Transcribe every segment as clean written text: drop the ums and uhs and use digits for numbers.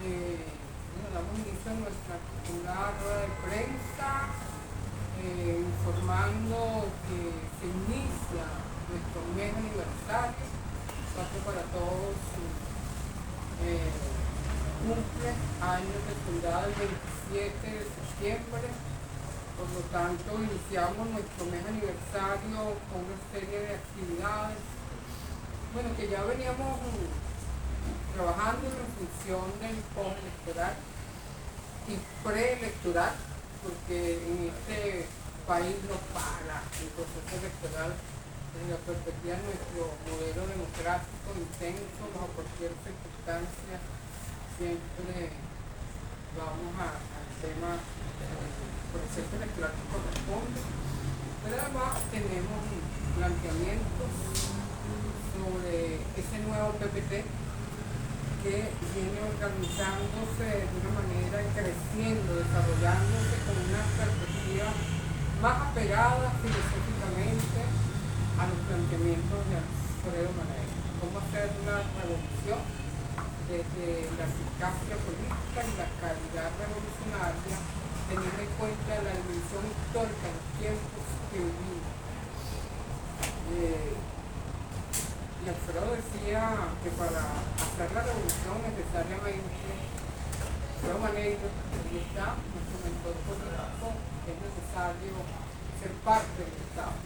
bueno, damos inicio a nuestra acostumbrada rueda de prensa, informando que se inicia nuestro mes aniversario. Paso para todos, cumple años de fundada el 27 de septiembre. Por lo tanto, iniciamos nuestro mes aniversario con una serie de actividades, bueno, que ya veníamos trabajando en función del postelectoral y preelectoral, porque en este país no para el proceso electoral desde la perspectiva de nuestro modelo democrático intenso, bajo cualquier circunstancia, siempre vamos al tema del proceso electoral que corresponde. Pero además tenemos planteamientos sobre ese nuevo PPT que viene organizándose de una manera, creciendo, desarrollándose con una perspectiva más apegada filosóficamente a los planteamientos de Alfredo Manera. Cómo hacer una revolución desde la eficacia política y la calidad revolucionaria, teniendo en cuenta la dimensión histórica de los tiempos que vivimos. Y Alfredo decía que para hacer la revolución necesariamente, Alfredo Manero, ahí está, nuestro mentor político, es necesario ser parte del Estado.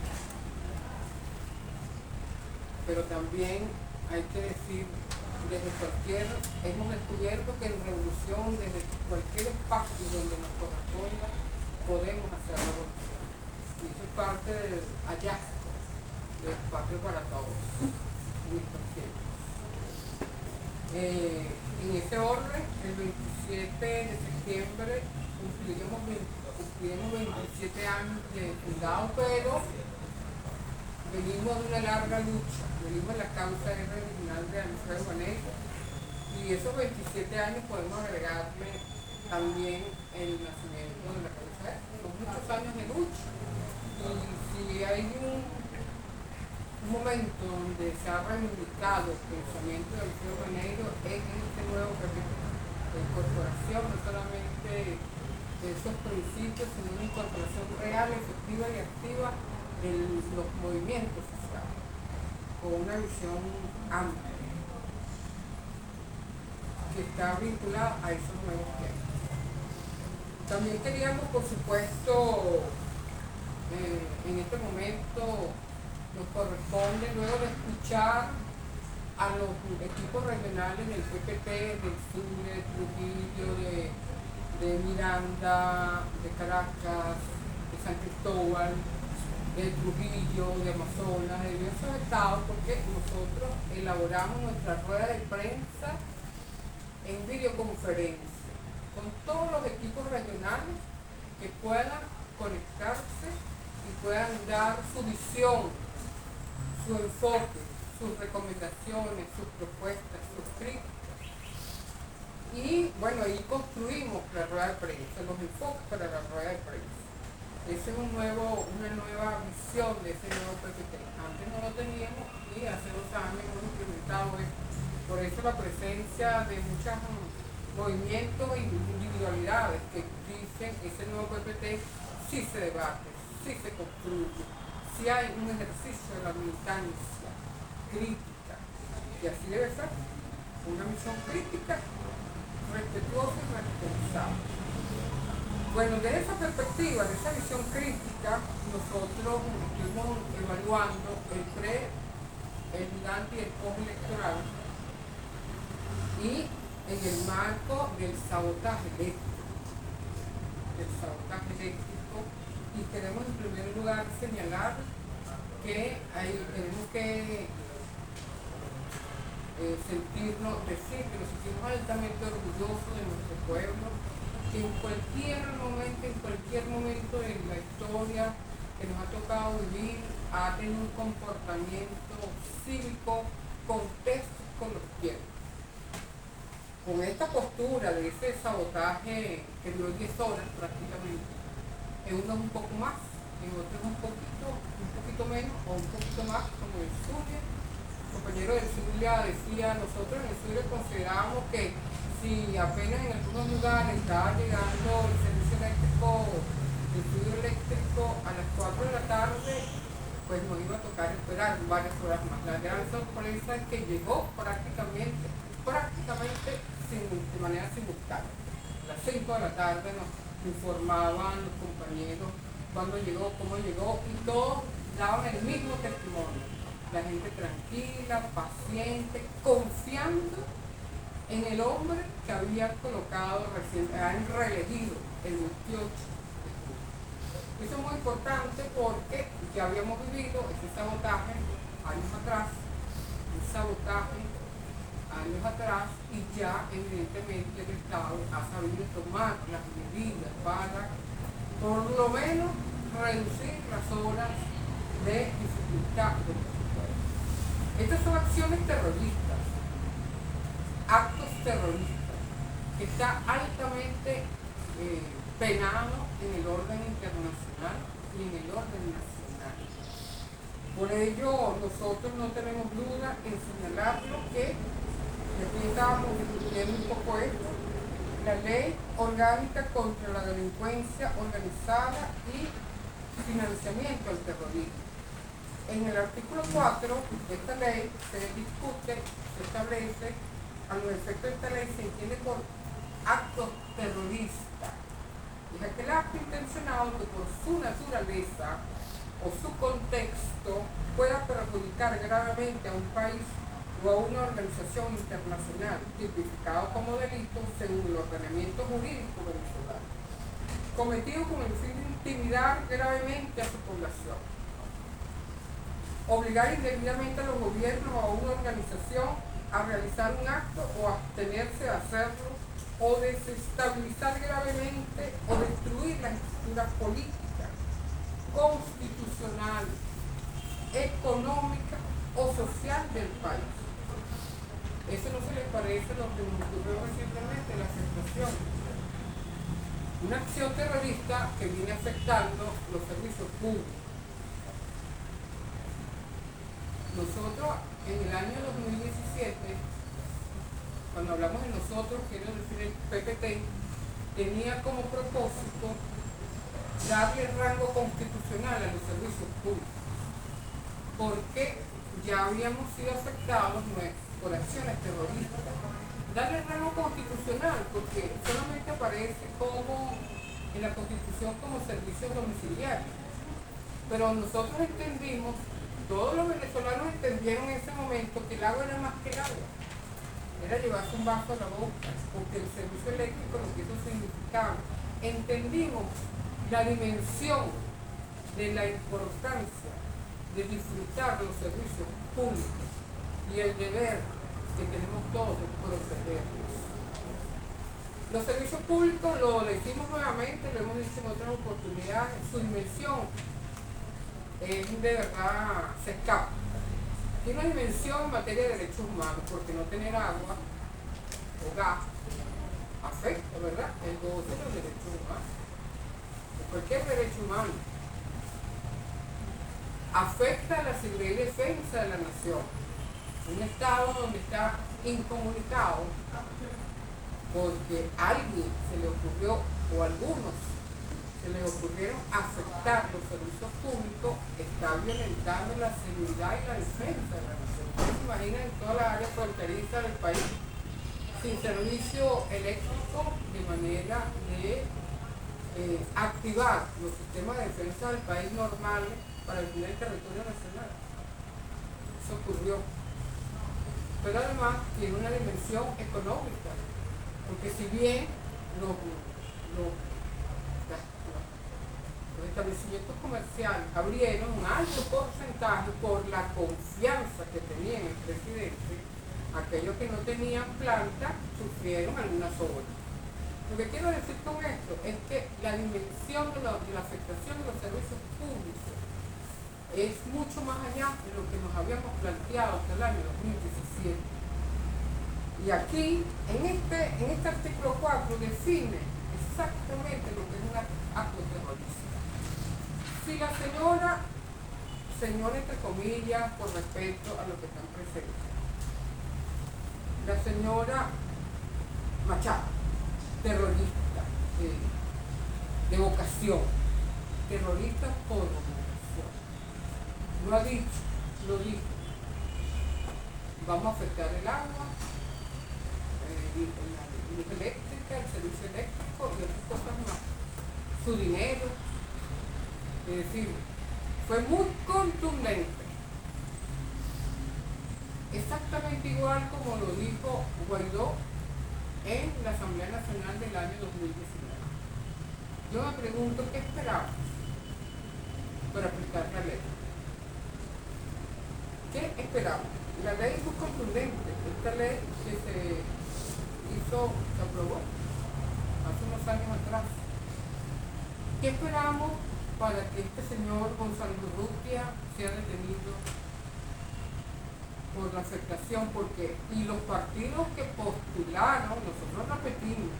Pero también hay que decir, hemos descubierto que en revolución, desde cualquier espacio donde nos corresponda, podemos hacer la revolución. Y eso es parte del hallazgo del espacio para todos en estos tiempos. En ese orden, el 27 de septiembre cumpliremos 27 años de fundado, pero venimos de una larga lucha, venimos de la causa original de Alfredo Manero, y esos 27 años podemos agregarle también el nacimiento de la causa. Son muchos años de lucha, y si hay un momento donde se ha reivindicado el pensamiento de Alfredo Manero es en este nuevo capítulo de incorporación, no solamente de esos principios, sino una incorporación real, efectiva y activa de los movimientos sociales, con una visión amplia que está vinculada a esos nuevos temas. También queríamos, por supuesto, en este momento nos corresponde, luego de escuchar a los equipos regionales del PPT, del Zulia, de Trujillo, de Miranda, de Caracas, de San Cristóbal, de Trujillo, de Amazonas, de diversos estados, porque nosotros elaboramos nuestra rueda de prensa en videoconferencia con todos los equipos regionales que puedan conectarse y puedan dar su visión, su enfoque, sus recomendaciones, sus propuestas, sus críticas. Y bueno, ahí construimos la rueda de prensa, los enfoques para la rueda de prensa. Esa es una nueva visión de ese nuevo PPT. Antes no lo teníamos y hace 2 años hemos implementado esto. Por eso la presencia de muchos movimientos e individualidades que dicen que ese nuevo PPT sí se debate, sí se construye, sí hay un ejercicio de la militancia crítica, y así debe ser, una misión crítica, respetuosa y responsable. Bueno, desde esa perspectiva, de esa visión crítica, nosotros estuvimos evaluando el pre, el durante y el postelectoral, y en el marco del sabotaje eléctrico, y queremos en primer lugar señalar que tenemos que decir que nos sentimos altamente orgullosos de nuestro pueblo, que en cualquier momento de la historia que nos ha tocado vivir, ha tenido un comportamiento cívico contesto con los tiempos. Con esta postura de ese sabotaje que duró 10 horas prácticamente, en unos un poco más, en otros un poquito menos o un poquito más, como en Zulia. El compañero del Zulia decía, nosotros en el Zulia considerábamos que si apenas en algunos lugares estaba llegando el servicio eléctrico, el fluido eléctrico a las 4 de la tarde, pues nos iba a tocar esperar varias horas más. La gran sorpresa es que llegó prácticamente de manera simultánea. A las 5 de la tarde nos informaban los compañeros cuándo llegó, cómo llegó, y todos daban el mismo testimonio. La gente tranquila, paciente, confiando en el hombre que había colocado recién, han reelegido el 28. Eso es muy importante porque ya habíamos vivido ese sabotaje años atrás, y ya evidentemente el Estado ha sabido tomar las medidas para por lo menos reducir las horas de dificultad de los usuarios. Estas son acciones terroristas, actos terroristas, que está altamente penado en el orden internacional y en el orden nacional. Por ello, nosotros no tenemos duda en señalarlo que aquí estábamos discutiendo un poco esto, la ley orgánica contra la delincuencia organizada y financiamiento al terrorismo. En el artículo 4 de esta ley se discute, se establece, a los efectos de esta ley se entiende por actos terroristas. Es aquel acto intencionado que por su naturaleza o su contexto pueda perjudicar gravemente a un país o a una organización internacional, tipificado como delito según el ordenamiento jurídico venezolano, cometido con el fin de intimidar gravemente a su población, obligar indebidamente a los gobiernos o a una organización a realizar un acto o abstenerse de hacerlo, o desestabilizar gravemente o destruir la estructura política, constitucional, económica o social del país. Eso no se les parece a lo que nos ocurrió recientemente, la afectación. Una acción terrorista que viene afectando los servicios públicos. Nosotros en el año 2017, cuando hablamos de nosotros, quiero decir el PPT, tenía como propósito darle rango constitucional a los servicios públicos, porque ya habíamos sido afectados por acciones terroristas. Darle rango constitucional, porque solamente aparece como en la Constitución como servicios domiciliarios. Pero nosotros entendimos, todos los venezolanos entendieron en ese momento que el agua era más que el agua. Era llevarse un vaso a la boca, porque el servicio eléctrico lo que eso significaba. Entendimos la dimensión de la importancia de disfrutar los servicios públicos y el deber que tenemos todos de protegerlos. Los servicios públicos, lo decimos nuevamente, lo hemos dicho en otras oportunidades, su dimensión es de verdad, se escapa. Tiene una dimensión en materia de derechos humanos, porque no tener agua o gas afecta, ¿verdad?, el goce de los derechos humanos, de cualquier derecho humano. Afecta la seguridad y defensa de la nación. Un estado donde está incomunicado porque a alguien se le ocurrió, o a algunos se les ocurrieron afectar los servicios públicos, está violentando la seguridad y la defensa de la nación. Ustedes se imaginan en toda la área fronteriza del país sin servicio eléctrico, de manera de activar los sistemas de defensa del país normales para defender el territorio nacional. Eso ocurrió. Pero además tiene una dimensión económica, porque si bien los establecimientos comerciales abrieron un alto porcentaje por la confianza que tenía en el presidente, aquellos que no tenían planta sufrieron algunas obras. Lo que quiero decir con esto es que la dimensión de la afectación de los servicios públicos es mucho más allá de lo que nos habíamos planteado hasta el año 2017. Y aquí, en este artículo 4, define exactamente lo que es un acto terrorista. Si la señora entre comillas, por respeto a los que están presentes, la señora Machado, terrorista de vocación, terrorista por vocación. Lo ha dicho, lo dijo. Vamos a afectar el agua, la luz eléctrica, el servicio eléctrico y otras cosas más. Su dinero. Es decir, fue muy contundente. Exactamente igual como lo dijo Guaidó en la Asamblea Nacional del año 2019. Yo me pregunto, ¿qué esperamos para aplicar la ley? ¿Qué esperamos? La ley es muy contundente. Esta ley que se aprobó hace unos años atrás. ¿Qué esperamos para que este señor Gonzalo Urrutia sea detenido por la afectación? Porque, y los partidos que postularon, nosotros repetimos,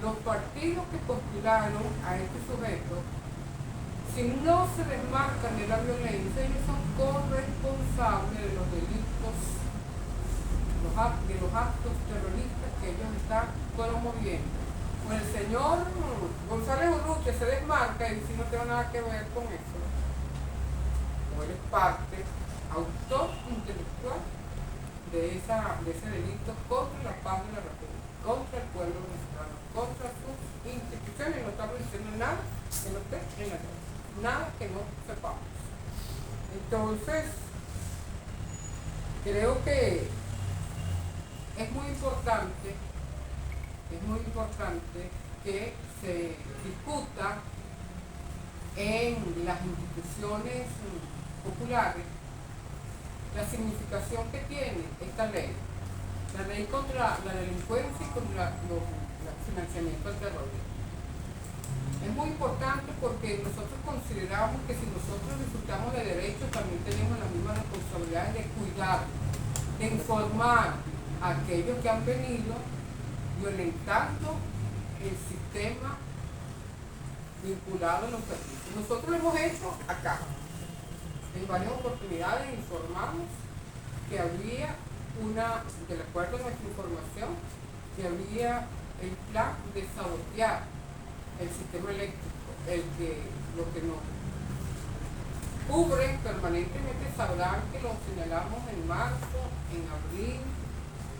los partidos que postularon a este sujeto, si no se desmarcan de la violencia, ellos son corresponsables de los delitos, de los actos terroristas que ellos están promoviendo. Pues el señor González Urrutia se desmarca y dice: no tengo nada que ver con eso. O él es parte, autor intelectual de ese delito contra la paz de la República, contra el pueblo venezolano, contra sus instituciones. No estamos diciendo nada que no esté en la ley, nada que no sepamos. Entonces, creo que es muy importante que se discuta en las instituciones populares la significación que tiene esta ley, la ley contra la delincuencia y contra el financiamiento al terrorismo. Es muy importante porque nosotros consideramos que si nosotros disfrutamos de derechos, también tenemos la misma responsabilidad de cuidar, de informar a aquellos que han venido violentando el sistema vinculado a los servicios. Nosotros lo hemos hecho acá. En varias oportunidades informamos que había del acuerdo a nuestra información, que había el plan de sabotear el sistema eléctrico, lo que nos cubre permanentemente. Sabrán que lo señalamos en marzo, en abril,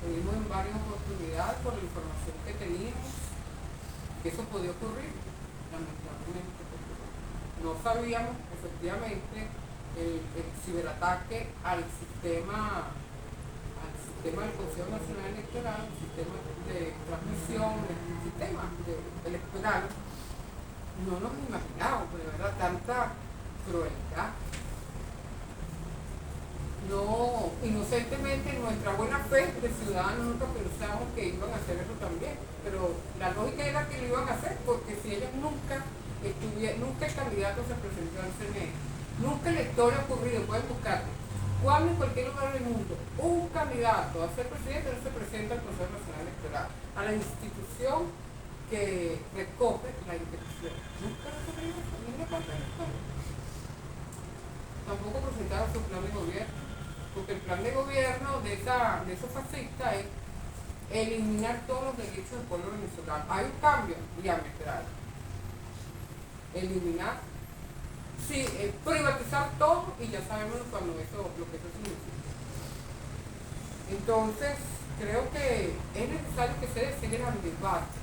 lo vimos en varias oportunidades por la información que teníamos, que eso podía ocurrir, lamentablemente. No sabíamos efectivamente el ciberataque al sistema del Consejo Nacional Electoral, el sistema de transmisión, el sistema electoral. No nos imaginábamos, de verdad, tanta crueldad. No, inocentemente, en nuestra buena fe de ciudadanos, nosotros pensamos que iban a hacer eso también, pero la lógica era que lo iban a hacer, porque si ellos nunca el candidato se presentó al CNE, nunca en la historia ha ocurrido, pueden buscarlo, cuando en cualquier lugar del mundo un candidato a ser presidente no se presenta al Consejo Nacional Electoral, a la institución que recoge la inscripción. Nunca lo ha ocurrido en ninguna parte de la historia. Tampoco presentaron su plan de gobierno, porque el plan de gobierno de esos fascistas es eliminar todos los derechos del pueblo venezolano. Hay un cambio diametral. Eliminar, sí, privatizar todo, y ya sabemos lo que eso significa. Entonces, creo que es necesario que se dé ese gran debate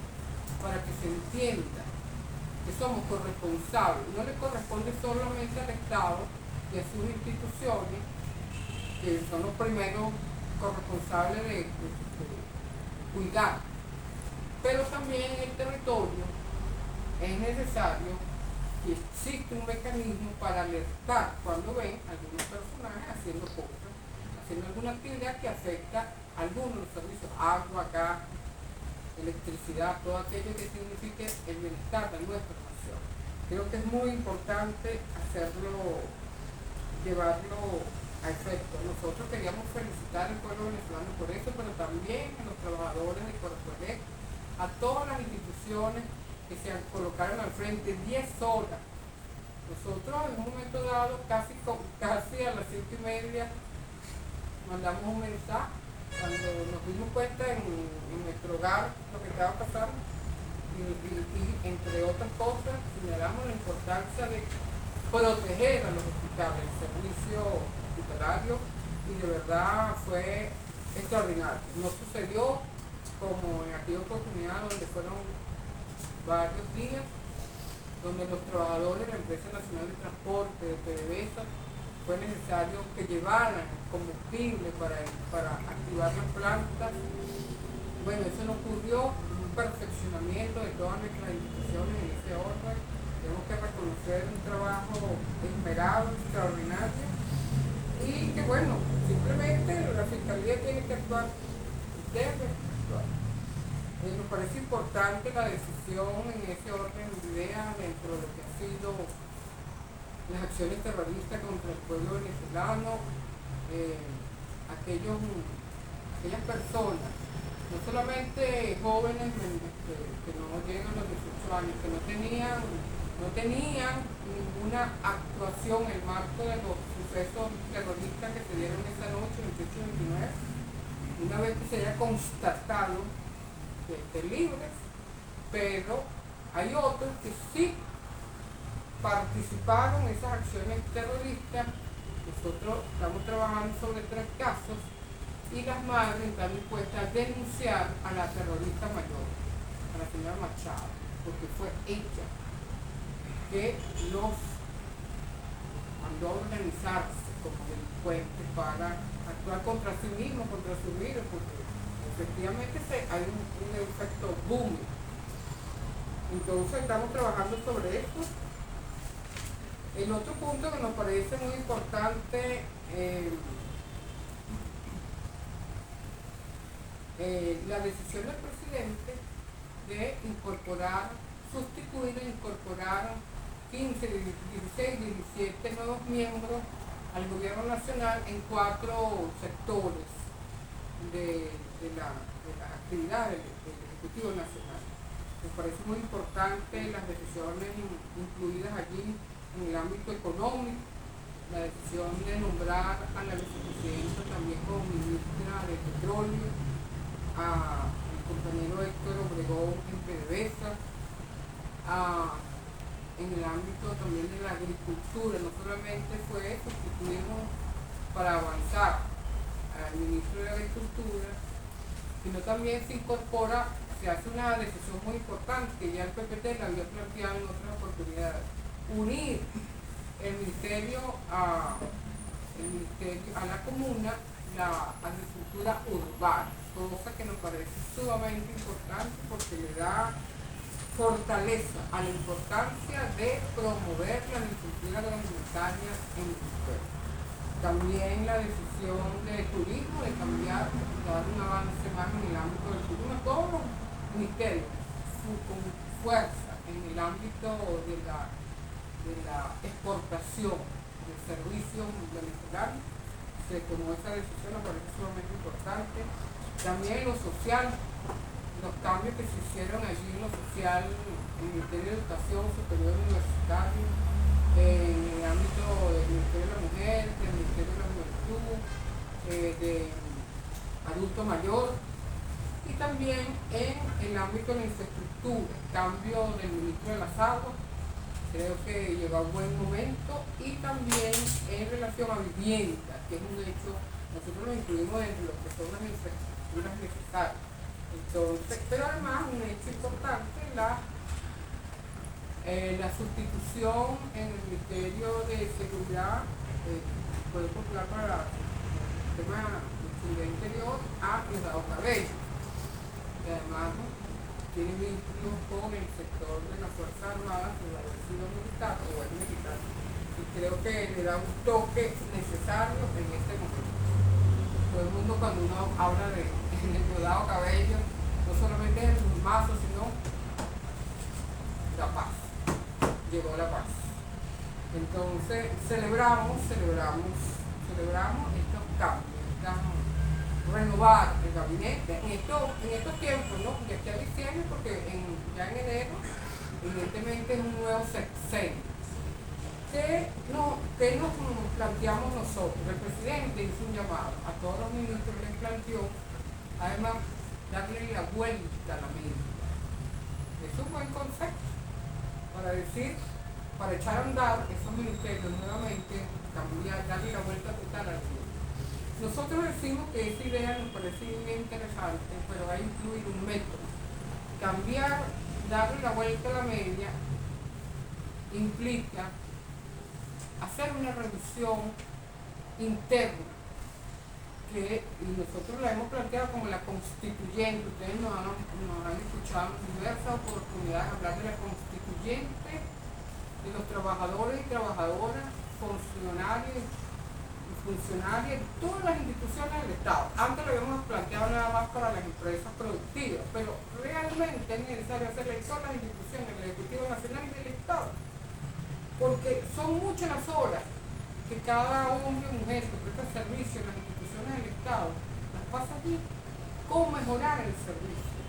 para que se entienda que somos corresponsables. No le corresponde solamente al Estado y a sus instituciones, que son los primeros corresponsables de cuidar, pero también en el territorio es necesario que existe un mecanismo para alertar cuando ven algunos personajes haciendo cosas, haciendo alguna actividad que afecta a algunos de los servicios, agua, gas, electricidad, todo aquello que signifique el bienestar de nuestra nación. Creo que es muy importante llevarlo a efecto. Nosotros queríamos felicitar al pueblo venezolano por eso, pero también a los trabajadores de Corpoelec, a todas las instituciones que se colocaron al frente 10 horas. Nosotros en un momento dado, casi a las 5:30, mandamos un mensaje cuando nos dimos cuenta en nuestro hogar lo que estaba pasando. Y entre otras cosas, señalamos la importancia de proteger a los hospitales, el servicio hospitalario, y de verdad fue extraordinario. No sucedió como en aquella oportunidad donde fueron varios días, donde los trabajadores de la Empresa Nacional de Transporte, de PDVSA, fue necesario que llevaran combustible para activar las plantas. Bueno, eso no ocurrió, un perfeccionamiento de todas nuestras instituciones en ese orden. Tenemos que reconocer un trabajo esmerado, extraordinario, y que bueno, simplemente la Fiscalía tiene que actuar, debe actuar. Nos parece importante la decisión en ese orden de ideas dentro de lo que han sido las acciones terroristas contra el pueblo venezolano, aquellas personas, no solamente jóvenes que no llegan a los 18 años, que no tenían ninguna actuación en el marco de los sucesos terroristas que se dieron esa noche, el 28-29, una vez que se haya constatado que estén libres, pero hay otros que sí participaron en esas acciones terroristas. Nosotros estamos trabajando sobre 3 casos y las madres están dispuestas a denunciar a la terrorista mayor, a la señora Machado, porque fue ella que los mandó a organizarse como delincuentes para actuar contra sí mismos, contra su vida, porque efectivamente hay un efecto boom. Entonces estamos trabajando sobre esto. El otro punto que nos parece muy importante, la decisión del presidente de sustituir e incorporar 15, 16, 17 nuevos miembros al gobierno nacional en 4 sectores de las actividades del Ejecutivo Nacional. Me parece muy importante las decisiones incluidas allí en el ámbito económico, la decisión de nombrar a la vicepresidenta también como ministra de Petróleo, al compañero Héctor Obregón en PDVSA, en el ámbito también de la agricultura. No solamente fue sustituirnos para avanzar al ministro de Agricultura, sino también se incorpora, se hace una decisión muy importante que ya el PPT la había planteado en otras oportunidades: unir el ministerio a la comuna, la agricultura urbana, cosa que nos parece sumamente importante porque le da fortaleza a la importancia de promover la agricultura agroalimentaria en Venezuela. También la decisión de turismo, de cambiar, de dar un avance más en el ámbito del turismo, todos los ministerios con fuerza en el ámbito de la exportación de servicios venezolanos. Se tomó esa decisión, me parece sumamente importante. También en lo social, los cambios que se hicieron allí en lo social, en el Ministerio de Educación Superior Universitario, en el ámbito del Ministerio de la Mujer, del Ministerio de la Juventud, de adulto mayor, y también en el ámbito de la infraestructura, cambio del ministro de las Aguas, creo que llegó a un buen momento, y también en relación a vivienda, que es un hecho, nosotros lo incluimos entre lo que son las infraestructuras necesarias. Entonces, pero además un hecho importante, la sustitución en el Ministerio de Seguridad, Poder Popular para el tema de seguridad interior, a Diosdado Cabello, que además tiene vínculos con el sector de las Fuerzas Armadas, que haber sido militar o es militar, y creo que le da un toque necesario en este momento. Todo el mundo, cuando uno habla de Diosdado Cabello, no solamente es el mazo, sino la paz. Llegó la paz. Entonces celebramos estos cambios, renovar el gabinete en estos tiempos, ¿no? De aquí a diciembre, porque ya en enero evidentemente es un nuevo sexenio. ¿Qué nos planteamos nosotros? El presidente hizo un llamado a todos los ministros, les planteó además darle la vuelta a la mente, parece un buen concepto para decir, para echar a andar esos ministerios nuevamente, cambiar, darle la vuelta total al mundo. Nosotros decimos que esa idea nos parece bien interesante, pero va a incluir un método. Cambiar, darle la vuelta a la media, implica hacer una revisión interna, que nosotros la hemos planteado como la constituyente. Ustedes nos han escuchado en diversas oportunidades hablar de la constituyente de los trabajadores y trabajadoras, funcionarios y funcionarias de todas las instituciones del Estado. Antes lo habíamos planteado nada más para las empresas productivas, pero realmente es necesario hacerlo en todas las instituciones del Ejecutivo Nacional y del Estado, porque son muchas las horas que cada hombre o mujer que presta servicio en las instituciones del Estado las pasa allí. ¿Cómo mejorar el servicio?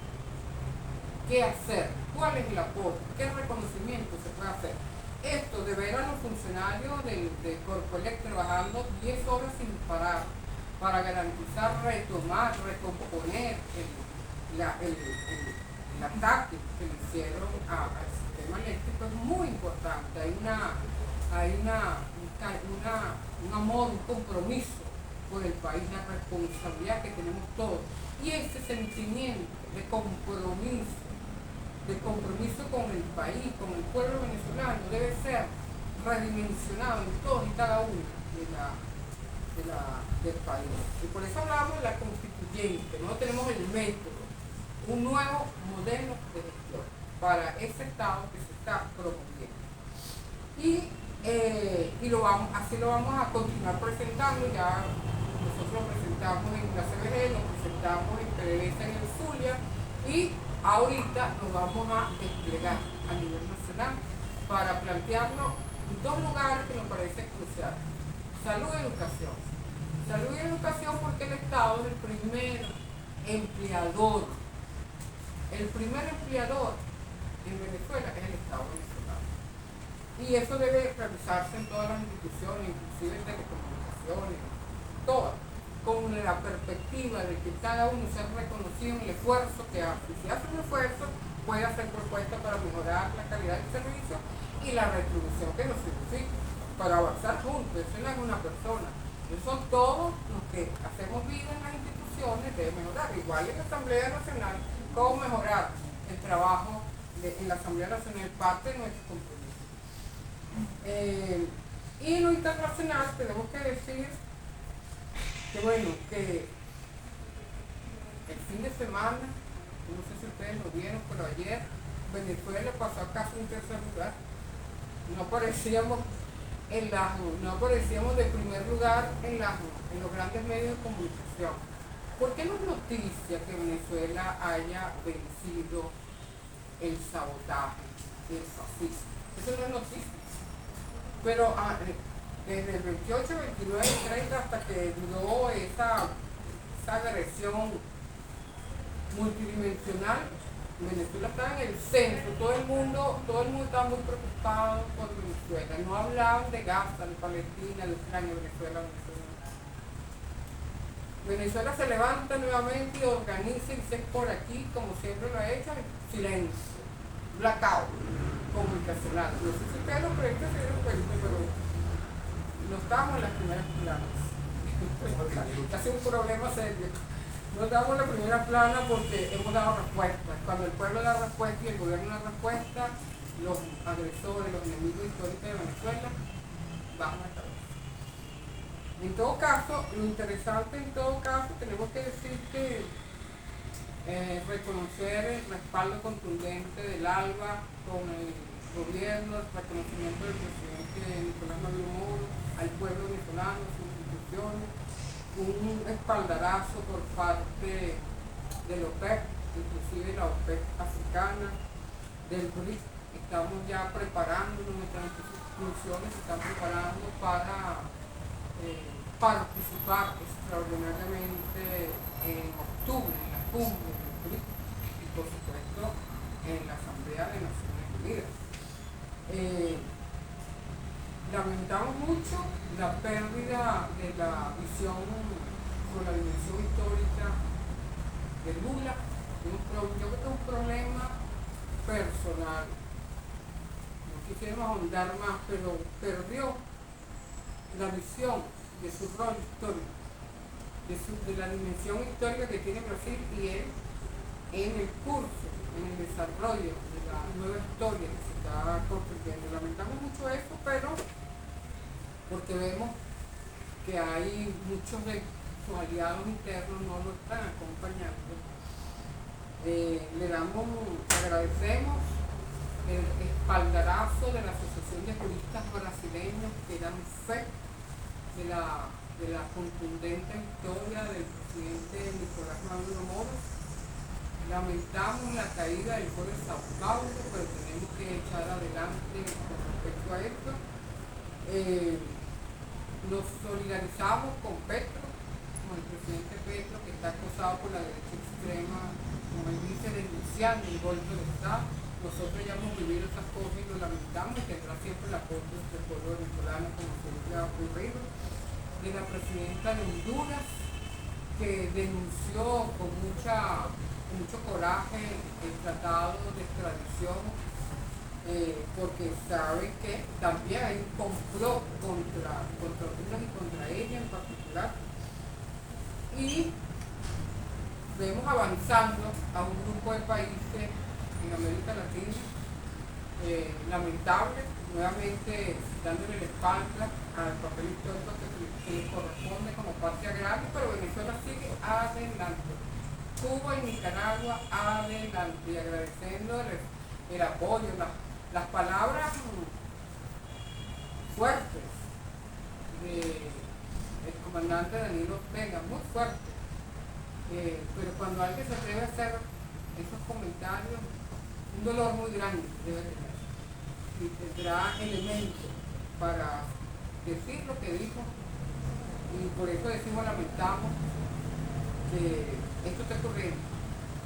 ¿Qué hacer? ¿Cuál es el aporte? ¿Qué reconocimiento se puede hacer? Esto de ver a los funcionarios de Corpoelec trabajando 10 horas sin parar para garantizar, retomar, recomponer el ataque que le hicieron al sistema eléctrico es muy importante. Hay un amor, un compromiso por el país, la responsabilidad que tenemos todos. Y ese sentimiento de compromiso con el país, con el pueblo venezolano, debe ser redimensionado en todos y cada uno del país. Y por eso hablamos de la constituyente, no tenemos el método, un nuevo modelo de gestión para ese Estado que se está promoviendo. Y así lo vamos a continuar presentando. Ya nosotros lo presentamos en la CBG, lo presentamos en PDVSA, en el Zulia, y ahorita nos vamos a desplegar a nivel nacional para plantearlo en dos lugares que nos parecen cruciales: salud y educación. Salud y educación porque el Estado es el primer empleador. El primer empleador en Venezuela es el Estado venezolano. Y eso debe realizarse en todas las instituciones, inclusive en telecomunicaciones, todas, con la perspectiva de que cada uno sea reconocido en el esfuerzo que hace. Y si hace un esfuerzo, puede hacer propuestas para mejorar la calidad del servicio y la retribución que nos significa, para avanzar juntos. Eso no es una persona, eso son todos los que hacemos vida en las instituciones, debe mejorar. Igual en la Asamblea Nacional, cómo mejorar el trabajo en la Asamblea Nacional, parte de nuestro compromiso. Y en lo internacional tenemos que decir que bueno, que el fin de semana, no sé si ustedes lo vieron, pero ayer Venezuela pasó a casi un tercer lugar. No aparecíamos de primer lugar en los grandes medios de comunicación. ¿Por qué no es noticia que Venezuela haya vencido el sabotaje, el fascismo? Eso no es noticia. Pero desde el 28, 29 y 30 hasta que duró esa agresión multidimensional, Venezuela estaba en el centro. Todo el mundo estaba muy preocupado por Venezuela. No hablaban de Gaza, de Palestina, de Ucrania, Venezuela. Venezuela se levanta nuevamente y organiza y dice por aquí, como siempre lo ha hecho, silencio, blackout comunicacional. No sé si ustedes lo creen que se dieron cuenta, pero no estábamos en las primeras planas. Casi un problema serio. No damos la primera plana porque hemos dado respuestas. Cuando el pueblo da respuesta y el gobierno da respuesta, los agresores, los enemigos históricos de Venezuela bajan la cabeza. En todo caso, lo interesante tenemos que decir que reconocer el respaldo contundente del ALBA con el gobierno, el reconocimiento del presidente Nicolás Maduro Moro al pueblo venezolano, a sus instituciones, un espaldarazo por parte del OPEC, inclusive la OPEC africana, del BRIC. Estamos ya preparándonos, nuestras instituciones se están preparando para participar extraordinariamente en octubre en la cumbre del BRIC y por supuesto en la Asamblea de Naciones Unidas. Lamentamos mucho la pérdida de la visión con la dimensión histórica de Lula. Yo creo que es un problema personal. No quisiéramos ahondar más, pero perdió la visión de su rol histórico, de la dimensión histórica que tiene Brasil, y él en el curso, en el desarrollo de la nueva historia que se está construyendo. Lamentamos mucho eso, pero porque vemos que hay muchos de sus aliados internos no lo están acompañando. Agradecemos el espaldarazo de la Asociación de Juristas Brasileños que dan fe de la contundente victoria del presidente Nicolás Maduro Moros. Lamentamos la caída del foro de Sao Paulo, pero tenemos que echar adelante con respecto a esto. Nos solidarizamos con Petro, con el presidente Petro, que está acosado por la derecha extrema, como él dice, denunciando el golpe de Estado. Nosotros ya hemos vivido esas cosas y lo lamentamos, y tendrá siempre el apoyo del pueblo venezolano, como siempre ha ocurrido. De la presidenta de Honduras, que denunció con mucho coraje el tratado de extradición, porque sabe que también hay un complot contra Honduras y contra ella en particular. Y vemos avanzando a un grupo de países en América Latina, lamentable, nuevamente dándole la espalda al papel histórico que le corresponde como parte agraria, pero Venezuela sigue adelante. Cuba y Nicaragua adelante, y agradeciéndole el apoyo, las palabras fuertes del comandante Danilo Ortega, muy fuertes, pero cuando alguien se atreve a hacer esos comentarios, un dolor muy grande debe tener, y tendrá elementos para decir lo que dijo, y por eso decimos, lamentamos que esto está ocurriendo.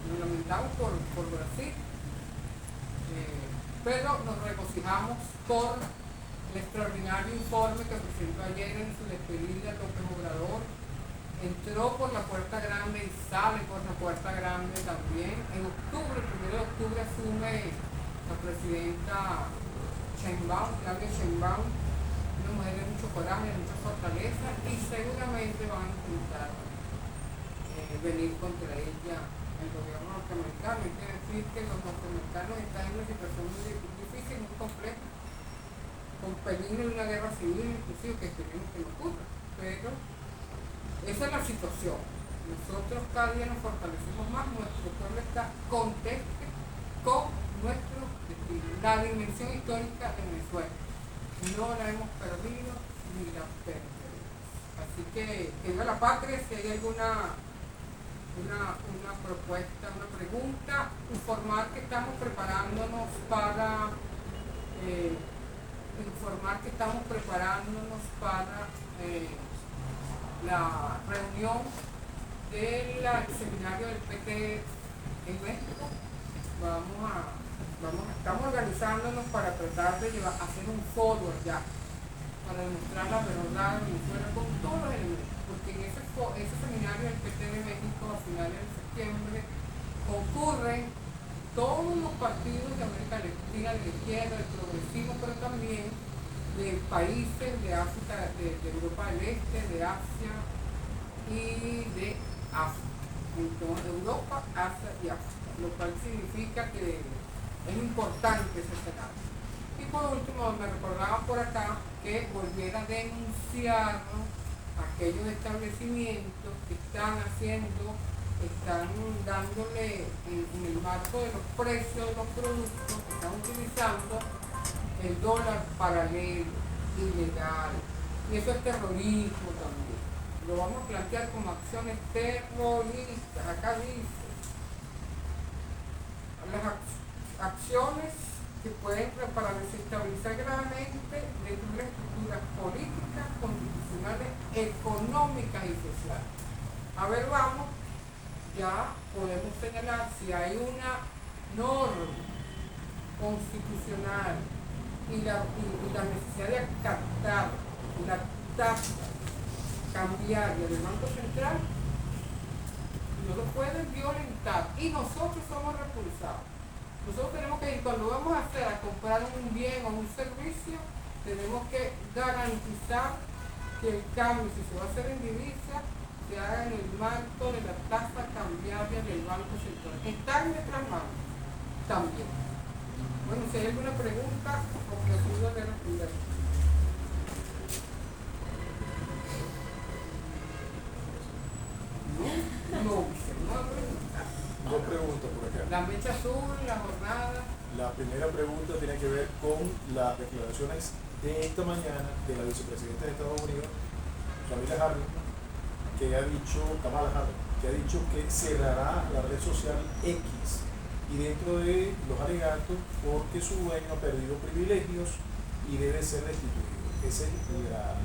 Nos lamentamos por Brasil, pero nos regocijamos por el extraordinario informe que presentó ayer en su despedida López Obrador. Entró por la puerta grande y sale por la puerta grande también. En octubre, el 1 de octubre, asume la presidenta Claudia Sheinbaum, una mujer de mucho coraje, de mucha fortaleza, y seguramente van a intentar venir contra ella el gobierno norteamericano. Hay que decir que los norteamericanos están en una situación muy difícil, muy compleja, con peligro de una guerra civil, inclusive, que esperemos que no ocurra, pero esa es la situación. Nosotros cada día nos fortalecemos más, nuestro pueblo está contento con nuestro destino, la dimensión histórica de Venezuela. No la hemos perdido ni la perderemos. Así que viva la patria. Si hay alguna una propuesta, una pregunta, informar que estamos preparándonos para la reunión del seminario del PT en México. Estamos organizándonos para tratar de hacer un foro allá, para demostrar la verdad de Venezuela con todos los elementos, porque en ese seminario del PT de México a finales de septiembre concurren todos los partidos de América Latina, de la izquierda, del progresismo, pero también de países de África, de Europa del Este, de Asia y de África. Entonces, Europa, Asia y África, lo cual significa que es importante ese escenario. Y por último, me recordaban por acá que volviera a denunciar aquellos establecimientos que están dándole en el marco de los precios de los productos, que están utilizando el dólar paralelo, ilegal, y eso es terrorismo también. Lo vamos a plantear como acciones terroristas. Acá dice las acciones que pueden para desestabilizar gravemente dentro de las estructuras políticas, constitucionales, económicas y sociales. A ver, vamos, ya podemos señalar si hay una norma constitucional y la necesidad de acatar la tasa cambiaria del Banco Central, no lo pueden violentar, y nosotros somos responsables. Nosotros tenemos que ir, cuando vamos a comprar un bien o un servicio, tenemos que garantizar que el cambio, si se va a hacer en divisa, se haga en el marco de la tasa cambiaria del Banco Central. Está en nuestras manos también. Bueno, si hay alguna pregunta, porque ayuda a responder. No, Dos preguntas por acá. La mecha azul, la jornada. La primera pregunta tiene que ver con las declaraciones de esta mañana de la vicepresidenta de Estados Unidos, Kamala Harris, que ha dicho que cerrará la red social X, y dentro de los alegatos porque su dueño ha perdido privilegios y debe ser destituido. Esa es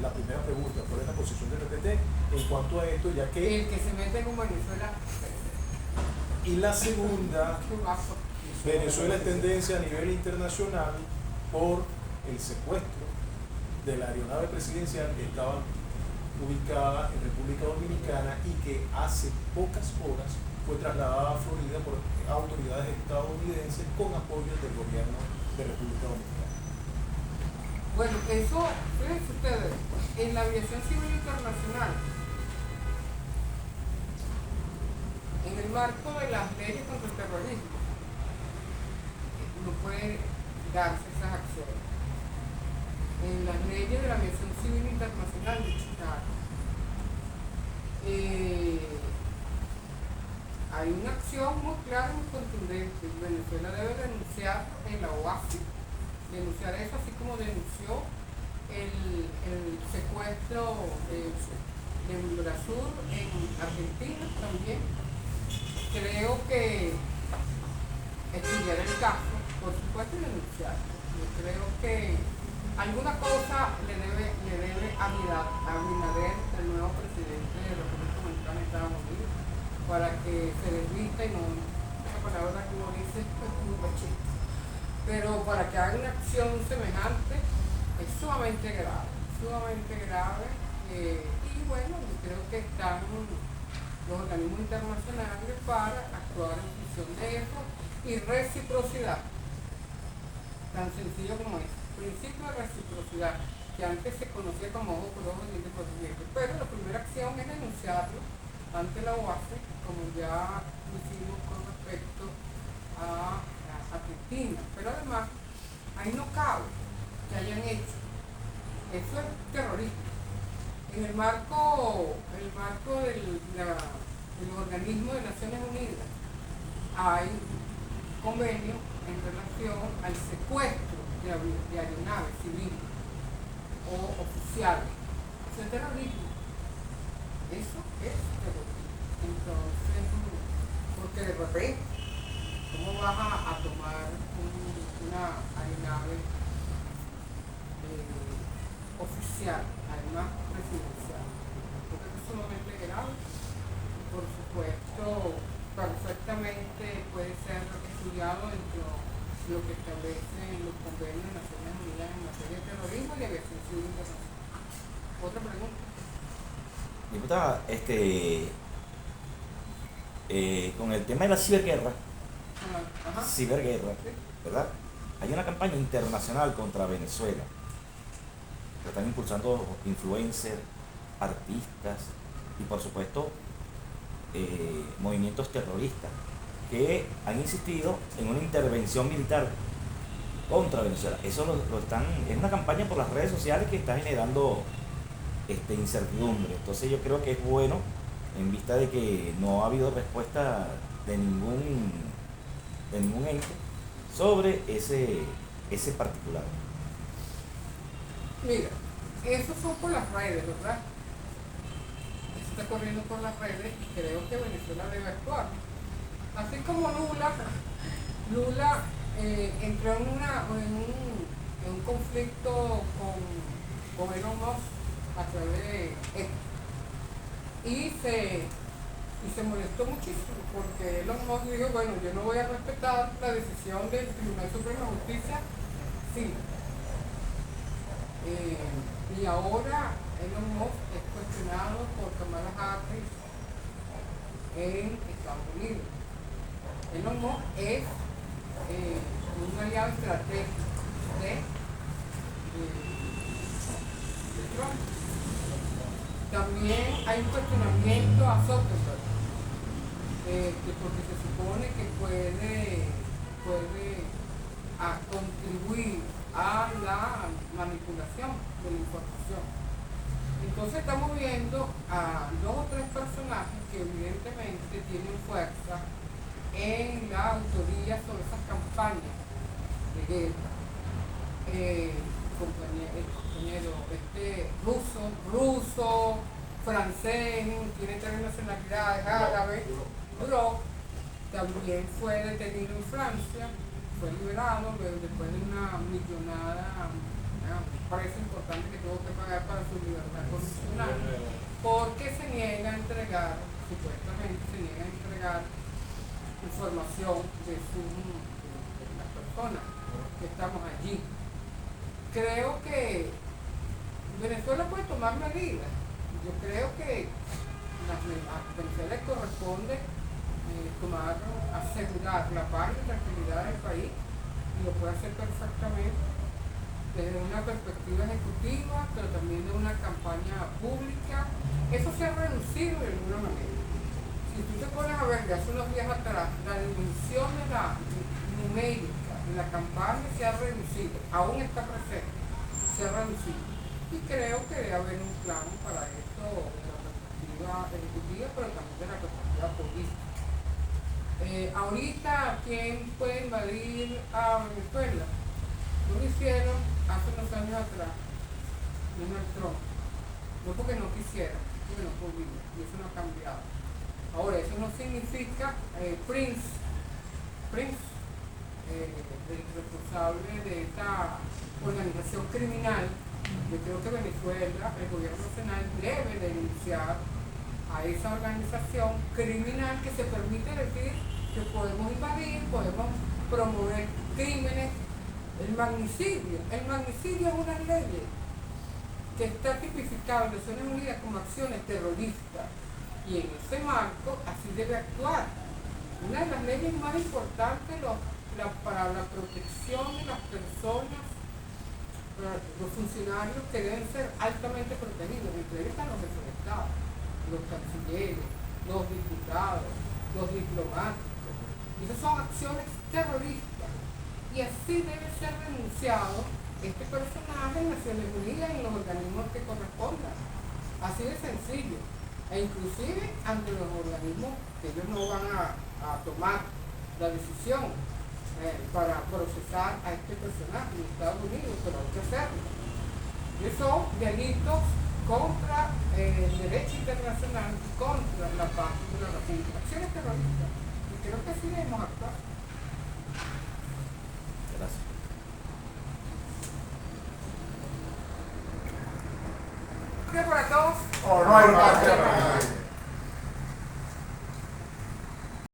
la primera pregunta. ¿Cuál es la posición del RPT en cuanto a esto? Ya que el que se mete con Venezuela. Y la segunda, Venezuela es tendencia a nivel internacional por el secuestro de la aeronave presidencial que estaba ubicada en República Dominicana y que hace pocas horas fue trasladada a Florida por autoridades estadounidenses con apoyo del gobierno de República Dominicana. Bueno, eso, fíjense ustedes, en la aviación civil internacional, en el marco de las leyes contra el terrorismo, no pueden darse esas acciones. En las leyes de la aviación civil internacional de Chicago, hay una acción muy clara y muy contundente. Venezuela debe denunciar en la OASI, denunciar eso, así como denunció el secuestro de Brasil en Argentina también. Creo que estudiar el caso, por supuesto, y denunciarlo. Yo creo que alguna cosa le debe Abinader, el nuevo presidente de la República Dominicana de Estados Unidos, para que se desvista, y no, esa palabra que uno dice es muy machista, pero para que haga una acción semejante es sumamente grave, y bueno, yo creo que están los organismos internacionales para actuar en función de eso, y reciprocidad, tan sencillo como es, principio de reciprocidad, que antes se conocía como ojo por ojo, diente por diente, pero la primera acción es denunciarlo ante la OASI, como ya hicimos con respecto a Argentina. Pero además hay knockouts que hayan hecho, eso es terrorismo. En el marco del organismo de Naciones Unidas hay convenio en relación al secuestro de aeronaves civiles o oficiales. Eso es terrorismo. Eso es terrorismo. Entonces, porque de repente, ¿cómo vas a tomar una aeronave oficial, además presidencial? Porque es sumamente grave. Por supuesto, perfectamente puede ser estudiado dentro de lo que establecen los convenios de Naciones Unidas en materia de terrorismo y de aviación civil internacional. Otra pregunta. Diputada, con el tema de la ciberguerra, ¿Sí? ¿verdad? Hay una campaña internacional contra Venezuela. Lo están impulsando influencers, artistas y por supuesto movimientos terroristas que han insistido en una intervención militar contra Venezuela. Eso lo están, es una campaña por las redes sociales que está generando incertidumbre. Entonces yo creo que es bueno, en vista de que no ha habido respuesta de ningún ente sobre ese particular. Mira, eso son por las redes, ¿verdad? Eso está corriendo por las redes y creo que Venezuela debe actuar. Así como Lula entró en un conflicto con Elon Musk a través de X, y se molestó muchísimo porque Elon Musk dijo, bueno, yo no voy a respetar la decisión del Tribunal Supremo de Justicia, sí. Y ahora Elon Musk es cuestionado por Kamala Harris en Estados Unidos. Elon Musk es aliado estratégico de Trump. También hay un cuestionamiento a Zuckerberg, porque se supone que puede contribuir a la manipulación de la información. Entonces estamos viendo a 2 o 3 personajes que evidentemente tienen fuerza en la autoría sobre esas campañas de guerra. Compañero ruso, francés, tiene 3 nacionalidades, árabe, Brock, también fue detenido en Francia, fue liberado después de una millonada, un precio importante que tuvo que pagar para su libertad condicional, porque se niega a entregar, supuestamente se niega a entregar información de las personas que estamos allí. Creo que Venezuela puede tomar medidas. Yo creo que a Venezuela le corresponde asegurar la paz y la tranquilidad del país, y lo puede hacer perfectamente desde una perspectiva ejecutiva, pero también de una campaña pública. Eso se ha reducido de alguna manera. Si tú te pones a ver, hace unos días atrás, la dimensión de la numérica de la campaña se ha reducido, aún está presente, se ha reducido. Y creo que debe haber un plan para esto de la perspectiva ejecutiva, pero también de la perspectiva política. Ahorita, ¿quién puede invadir a Venezuela? No lo hicieron hace unos años atrás, Donald Trump. No porque no quisiera, porque no podía, y eso no ha cambiado. Ahora, eso no significa Prince, el responsable de esta organización criminal. Yo creo que Venezuela, el gobierno nacional, debe denunciar a esa organización criminal que se permite decir que podemos invadir, podemos promover crímenes. El magnicidio es una ley que está tipificado en Naciones Unidas como acciones terroristas, y en ese marco así debe actuar. Una de las leyes más importantes para la protección de las personas, los funcionarios que deben ser altamente protegidos, entre ellos están los jefes de Estado, los cancilleres, los diputados, los diplomáticos. Esas son acciones terroristas, y así debe ser denunciado este personaje en Naciones Unidas y en los organismos que correspondan. Así de sencillo. E inclusive ante los organismos que ellos no van a tomar la decisión para procesar a este personaje en Estados Unidos, pero hay que hacerlo. Y son delitos contra el derecho internacional y contra la paz de la República. Acciones terroristas. Y creo que así debemos actuar. Gracias. ¿Qué para todos? Oh, no hay más.